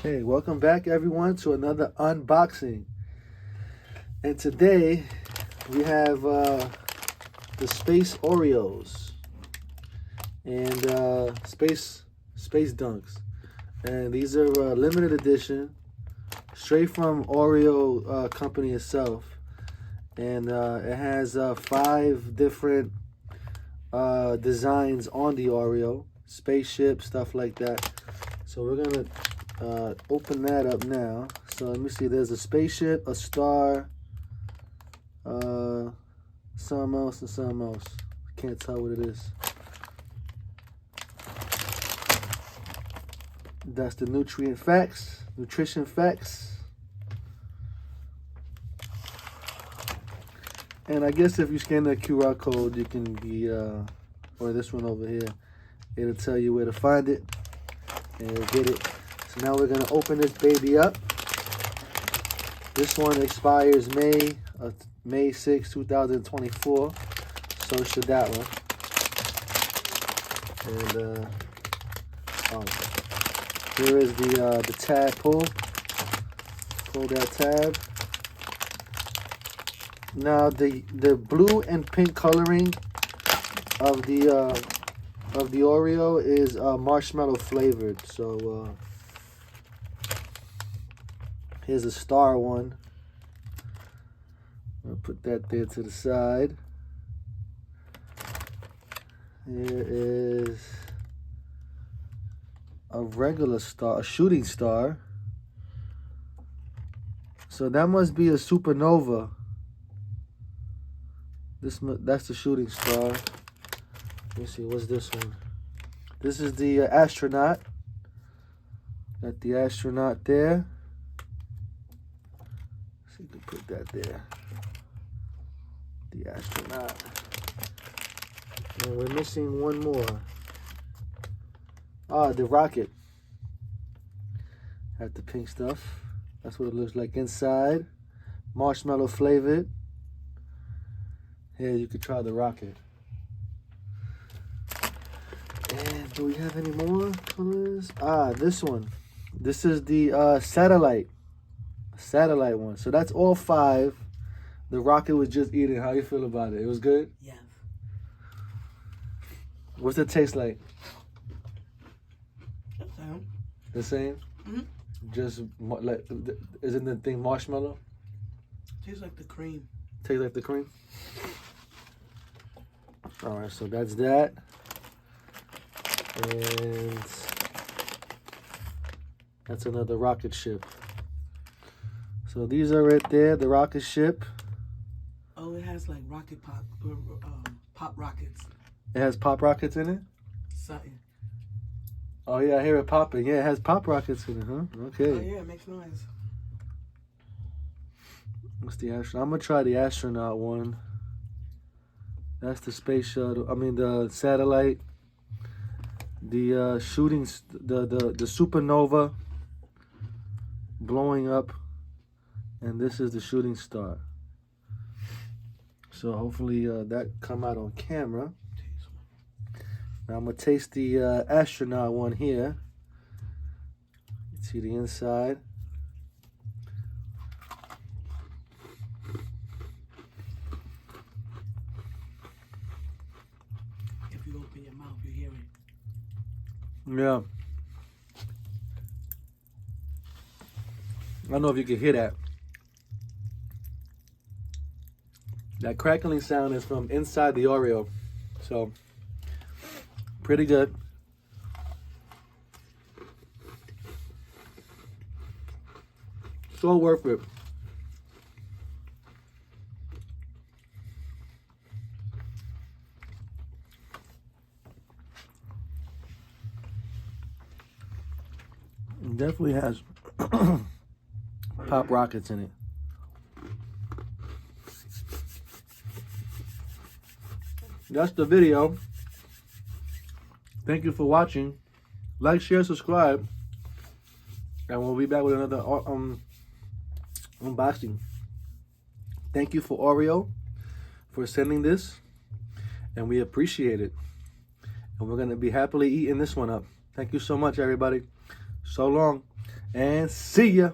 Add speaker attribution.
Speaker 1: Hey, welcome back everyone to another unboxing. And today we have the Space Oreos and Space Dunks. And these are limited edition, straight from Oreo company itself. And it has 5 different designs on the Oreo, spaceship, stuff like that. So we're gonna open that up now. So let me see, there's a spaceship, a star, something else and something else. Can't tell what it is. That's the nutrition facts. And I guess if you scan that QR code, you can be, or this one over here, it'll tell you where to find it and you'll get it. So now we're gonna open this baby up. This one expires May 6, 2024. So should that one. And here is the tab pull. Pull that tab. Now the blue and pink coloring of the Oreo is marshmallow flavored. So here's a star one. I'll put that there to the side. Here is a regular star, a shooting star. So that must be a supernova. That's the shooting star. Let me see, what's this one? This is the astronaut. Got the astronaut there. So you can put that there. The astronaut. And we're missing one more. Ah, the rocket. Had the pink stuff. That's what it looks like inside. Marshmallow flavored. Here you could try the rocket. And do we have any more colors? Ah, this one. This is the satellite one. So that's all 5. The rocket was just eating. How you feel about it? It was good?
Speaker 2: Yeah.
Speaker 1: What's it taste like?
Speaker 2: The same.
Speaker 1: The same?
Speaker 2: Mm-hmm.
Speaker 1: Just like, isn't the thing marshmallow?
Speaker 2: Tastes like the cream.
Speaker 1: Tastes like the cream? All right, so that's that. And that's another rocket ship. So these are right there, the rocket ship.
Speaker 2: Oh, it has like rocket pop rockets.
Speaker 1: It has pop rockets in it?
Speaker 2: Something.
Speaker 1: Oh yeah, I hear it popping. Yeah, it has pop rockets in it, huh? Okay.
Speaker 2: Oh yeah, it makes noise.
Speaker 1: What's the astronaut? I'm gonna try the astronaut one. That's the space shuttle. I mean the satellite. The shooting, the supernova blowing up, and this is the shooting star. So hopefully that come out on camera. Now I'm gonna taste the astronaut one here. You see the inside.
Speaker 2: If you open your mouth, you hear it.
Speaker 1: Yeah. I don't know if you can hear that. That crackling sound is from inside the Oreo. So, pretty good. So worth it. It definitely has pop rockets in it. That's the video. Thank you for watching. Like, share, subscribe. And we'll be back with another unboxing. Thank you for Oreo for sending this. And we appreciate it. And we're going to be happily eating this one up. Thank you so much, everybody. So long, and see ya.